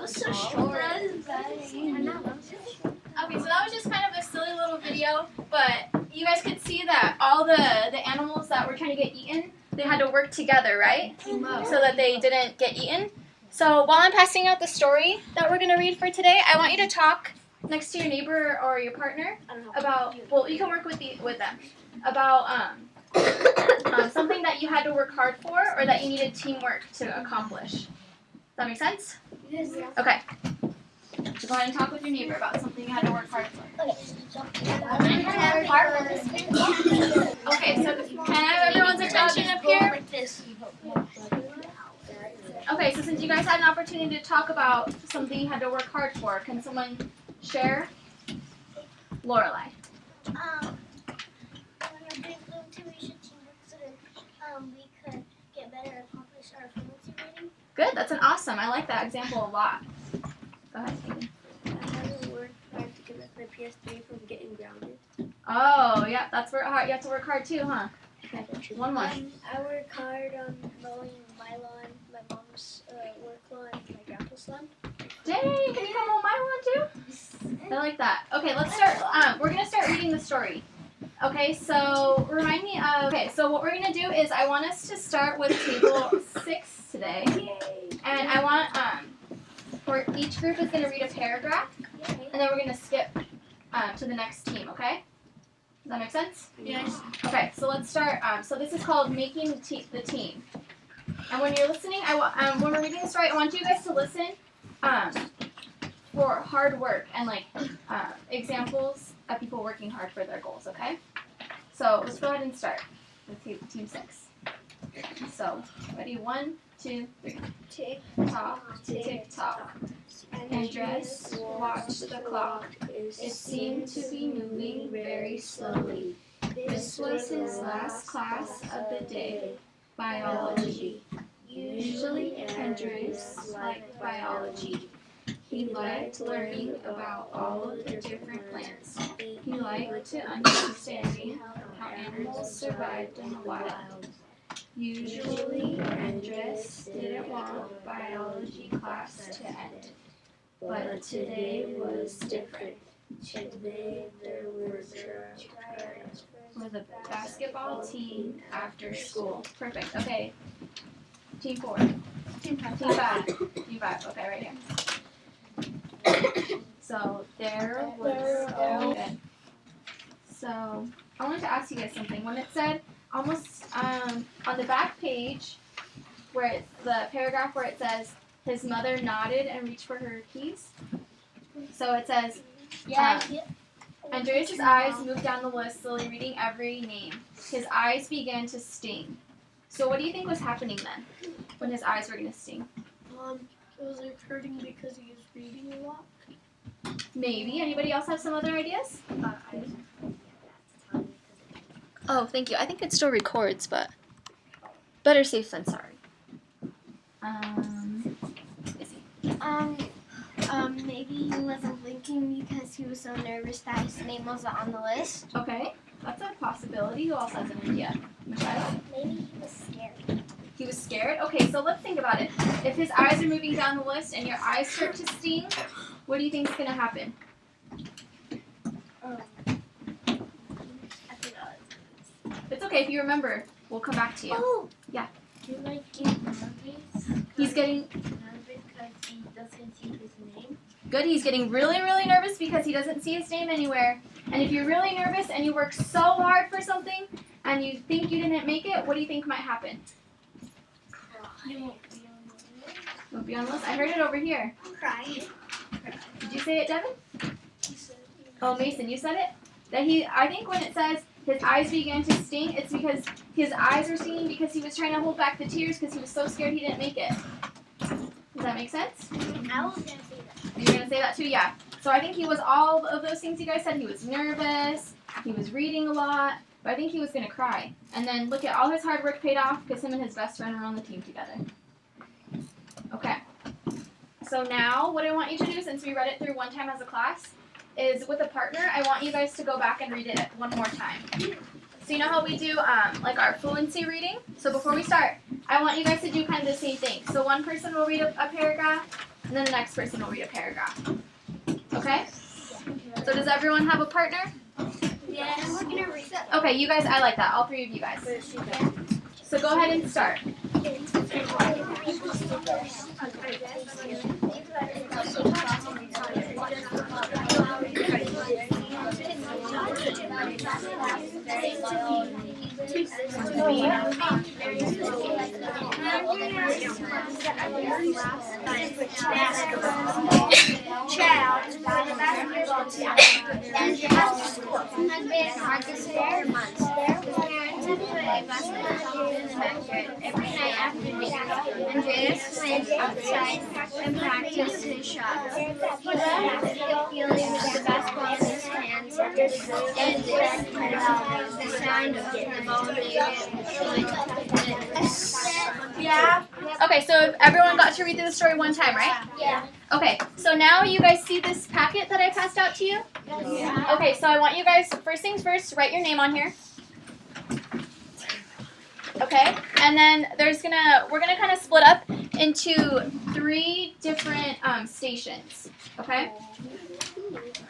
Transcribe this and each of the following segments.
That was so short. Okay, so that was just kind of a silly little video, but you guys could see that all the animals that were trying to get eaten, they had to work together, right? So that they didn't get eaten. So while I'm passing out the story that we're going to read for today, I want you to talk next to your neighbor or your partner about, well, you can work with them, about something that you had to work hard for or that you needed teamwork to accomplish. Does that make sense? Yes. Okay. So go ahead and talk with your neighbor about something you had to work hard for. Okay, so can I have everyone's attention up here? Okay, so since you guys had an opportunity to talk about something you had to work hard for, can someone share? Lorelai. When we're doing fluency, we should teamwork so that we could get better and accomplish our fluency rating. Good, that's an awesome. I like that example a lot. Go ahead, Amy. I had to work hard to prevent my PS3 from getting grounded. Oh, yeah, that's where you have to work hard too, huh? Okay, one more. I work hard on mowing my lawn, my mom's work lawn, and my grandpa's lawn. Dang, can you come on my one too? I like that. Okay, let's start. We're going to start reading the story. Okay, so remind me of, okay, so what we're going to do is I want us to start with table 6 today. And I want, for each group is going to read a paragraph, and then we're going to skip to the next team, okay? Does that make sense? Yes. Okay, so let's start. So this is called Making the Team. And when you're listening, when we're reading the story, I want you guys to listen for hard work and like examples of people working hard for their goals, okay? So let's go ahead and start with team 6. So, ready? 1, 2, 3. Tick Tock, tick tock. Andres watched the clock. It seemed to be moving very slowly. This was his last class of the day, biology. Usually Andres liked biology. He liked learning about all of the different plants. He liked to understanding how animals survived in the wild. Usually Andres didn't want biology class to end. But today was different. Today there were trials for the basketball team after school. Perfect. Okay. Team 4. Team 5. Team 5. Okay, right here. So there was. Okay. So I wanted to ask you guys something. When it said almost on the back page, where the paragraph where it says his mother nodded and reached for her keys. So it says, Andreas' eyes moved down the list, slowly reading every name. His eyes began to sting. So what do you think was happening then, when his eyes were going to sting? It was like hurting because he was reading a lot. Maybe. Anybody else have some other ideas? Oh, thank you. I think it still records, but better safe than sorry. Maybe he wasn't blinking because he was so nervous that his name wasn't on the list. Okay, that's a possibility. Who else has an idea? Michelle? Maybe he was scared. He was scared? Okay, so let's think about it. If his eyes are moving down the list and your eyes start to sting, what do you think is going to happen? It's okay. If you remember, we'll come back to you. Oh! Yeah. He might get nervous. He's getting nervous because he doesn't see his name. good. He's getting really, really nervous because he doesn't see his name anywhere. And if you're really nervous and you work so hard for something and you think you didn't make it, what do you think might happen? He Won't be on the list. I heard it over here. Cry. Did you say it, Devin? Oh, Mason, you said it? I think when it says his eyes began to sting, it's because his eyes are stinging because he was trying to hold back the tears because he was so scared he didn't make it. Does that make sense? I was going to say that. You're going to say that too? Yeah. So I think he was all of those things you guys said. He was nervous. He was reading a lot. But I think he was going to cry. And then look at all his hard work paid off because him and his best friend were on the team together. Okay. So now what I want you to do, since we read it through one time as a class, is with a partner, I want you guys to go back and read it one more time. So you know how we do like our fluency reading? So before we start, I want you guys to do kind of the same thing. So one person will read a paragraph, and then the next person will read a paragraph. Okay? So does everyone have a partner? Yes. We're gonna read that. Okay, you guys, I like that. All three of you guys. So go ahead and start. Child by the basketball team and has been hard to spare months. His parents have put a basketball team in the backyard every night after dinner. Andreas plays outside and practices his shots. He loves the feeling of the basketball in his hands and the sound of the ball Yeah. Okay, so if everyone got to read through the story one time, right? Yeah. Okay, so now you guys see this packet that I passed out to you? Yeah. Okay, so I want you guys, first things first, write your name on here. Okay, and then we're gonna kind of split up into 3 different stations. Okay.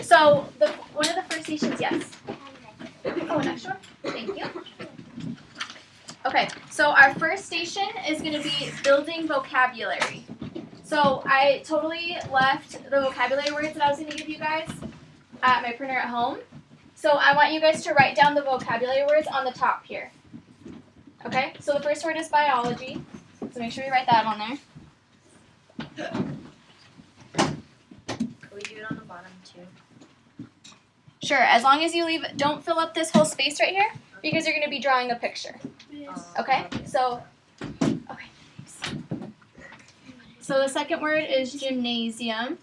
So one of the first stations, yes. Oh, an extra? Thank you. Okay, so our first station is gonna be building vocabulary. So I totally left the vocabulary words that I was gonna give you guys at my printer at home. So I want you guys to write down the vocabulary words on the top here. Okay, so the first word is biology, so make sure you write that on there. Can we do it on the bottom too? Sure, as long as you don't fill up this whole space right here, because you're going to be drawing a picture. Okay, so, okay. So the second word is gymnasium.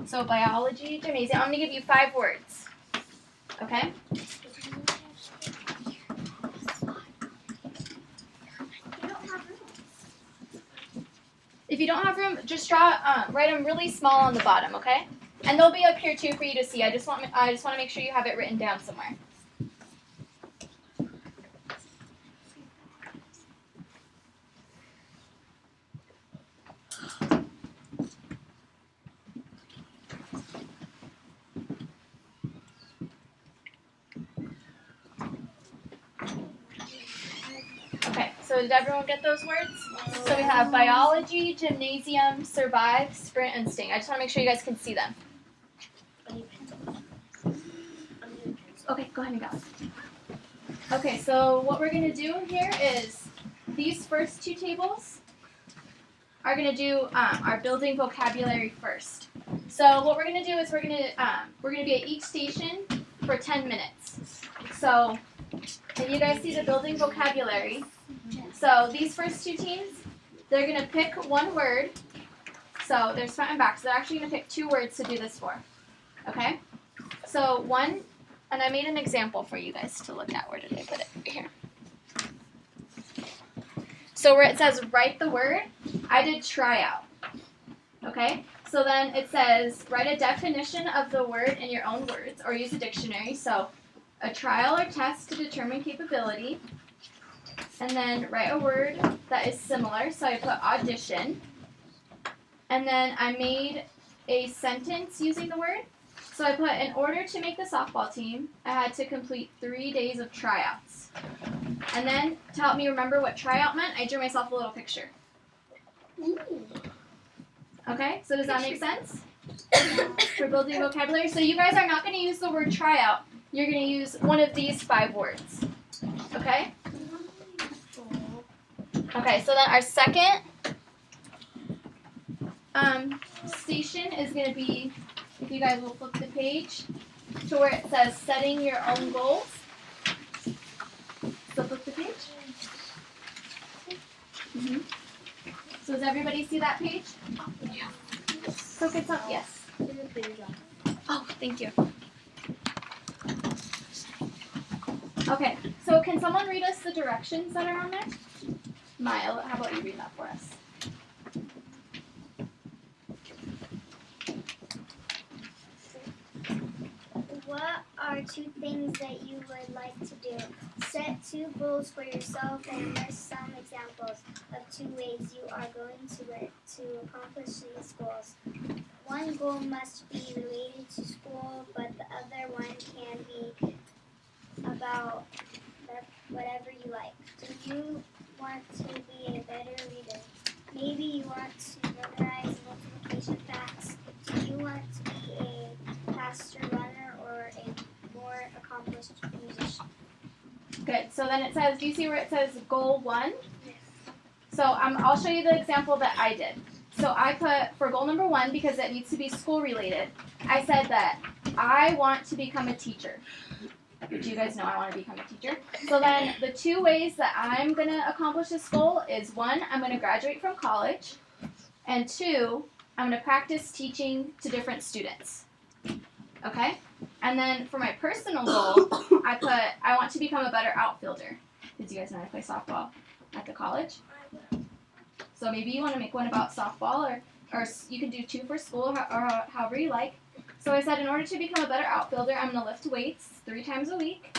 So biology, gymnasium. I'm going to give you 5 words. Okay? If you don't have room, just write them really small on the bottom, okay? And they'll be up here too for you to see. I just want to make sure you have it written down somewhere. Okay, so did everyone get those words? So we have biology, gymnasium, survive, sprint, and sting. I just want to make sure you guys can see them. Okay, go ahead and go. Okay, so what we're going to do here is these first 2 tables are going to do our building vocabulary first. So what we're going to do is we're going to be at each station for 10 minutes. So, and you guys see the building vocabulary. So these first 2 teams, they're going to pick 1 word. So there's front and back. So they're actually going to pick 2 words to do this for. Okay? So one, and I made an example for you guys to look at. Where did I put it? Here. So where it says write the word, I did tryout. Okay? So then it says write a definition of the word in your own words or use a dictionary. So a trial or test to determine capability. And then write a word that is similar. So I put audition. And then I made a sentence using the word. So I put, in order to make the softball team, I had to complete 3 days of tryouts. And then to help me remember what tryout meant, I drew myself a little picture. Okay, so does that make sense? For building vocabulary? So you guys are not going to use the word tryout. You're going to use one of these 5 words. Okay? Okay, so then our second station is going to be, if you guys will flip the page, to where it says setting your own goals. So flip the page. So does everybody see that page? Yeah. So get some, yes. Oh, thank you. Okay, so can someone read us the directions that are on there? Maya, how about you read that for us? What are 2 things that you would like to do? Set 2 goals for yourself and list some examples of 2 ways you are going to to accomplish these goals. One goal must be related to school, but the other one can be about whatever you like. Do you want to be a better reader? Maybe you want to memorize multiplication facts. Do you want to be a faster runner or a more accomplished musician? Good. So then it says, do you see where it says goal 1? So I'll show you the example that I did. So I put for goal number 1, because it needs to be school related, I said that I want to become a teacher. Do you guys know I want to become a teacher? So then the 2 ways that I'm going to accomplish this goal is 1, I'm going to graduate from college, and 2, I'm going to practice teaching to different students. Okay? And then for my personal goal, I put I want to become a better outfielder. Did you guys know I play softball at the college? So maybe you want to make one about softball, or you can do 2 for school, or however you like. So I said in order to become a better outfielder, I'm going to lift weights 3 times a week,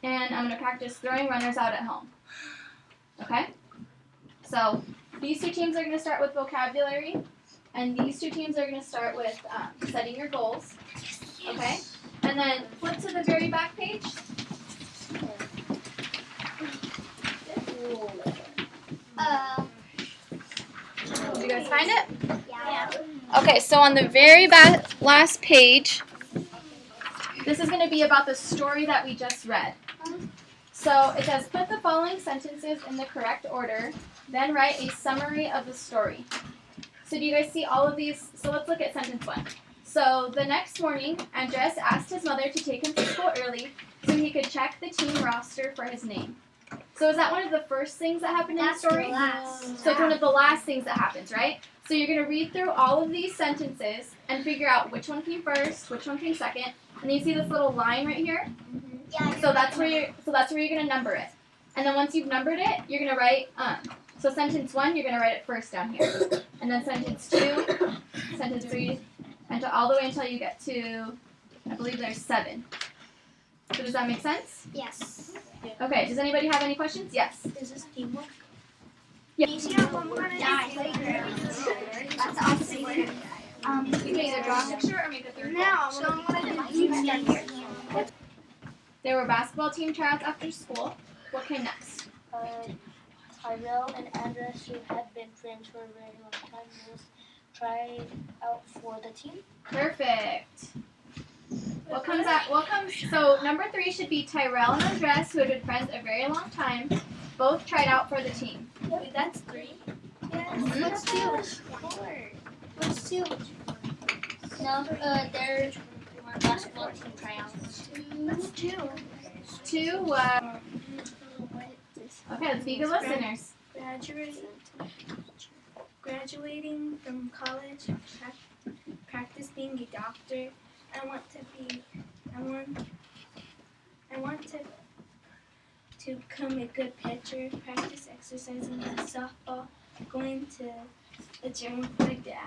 and I'm going to practice throwing runners out at home. Okay? So these 2 teams are going to start with vocabulary, and these 2 teams are going to start with setting your goals. Okay? And then flip to the very back page. Did you guys find it? Yeah. Okay, so on the very last page, this is going to be about the story that we just read. So it says, put the following sentences in the correct order, then write a summary of the story. So do you guys see all of these? So let's look at sentence 1. So the next morning, Andres asked his mother to take him to school early so he could check the team roster for his name. So is that one of the first things that happened in the story? So it's one of the last things that happens, right? So you're going to read through all of these sentences and figure out which one came first, which one came second. And then you see this little line right here? Yeah. So that's where you're going to number it. And then once you've numbered it, you're going to write so sentence 1, you're going to write it first down here. And then sentence 2, sentence 3, and all the way until you get to, I believe there's 7. So does that make sense? Yes. Okay, does anybody have any questions? Yes. Is this teamwork? Yeah. You That's awesome. You can either draw a picture or make a third goal. There were basketball team tryouts after school. What came next? Tyrell and Andres, who had been friends for a very long time, will try out for the team. Perfect. So number 3 should be Tyrell and Andres, who had been friends a very long time. Both tried out for the team. Wait, that's 3? Mhm. What's 2? What's 2? No, they're basketball team tryouts. What's 2? 2, okay, let's be good listeners. Graduating from college, practice being a doctor. I want to become a good pitcher, practice exercising in softball, going to the gym with my dad.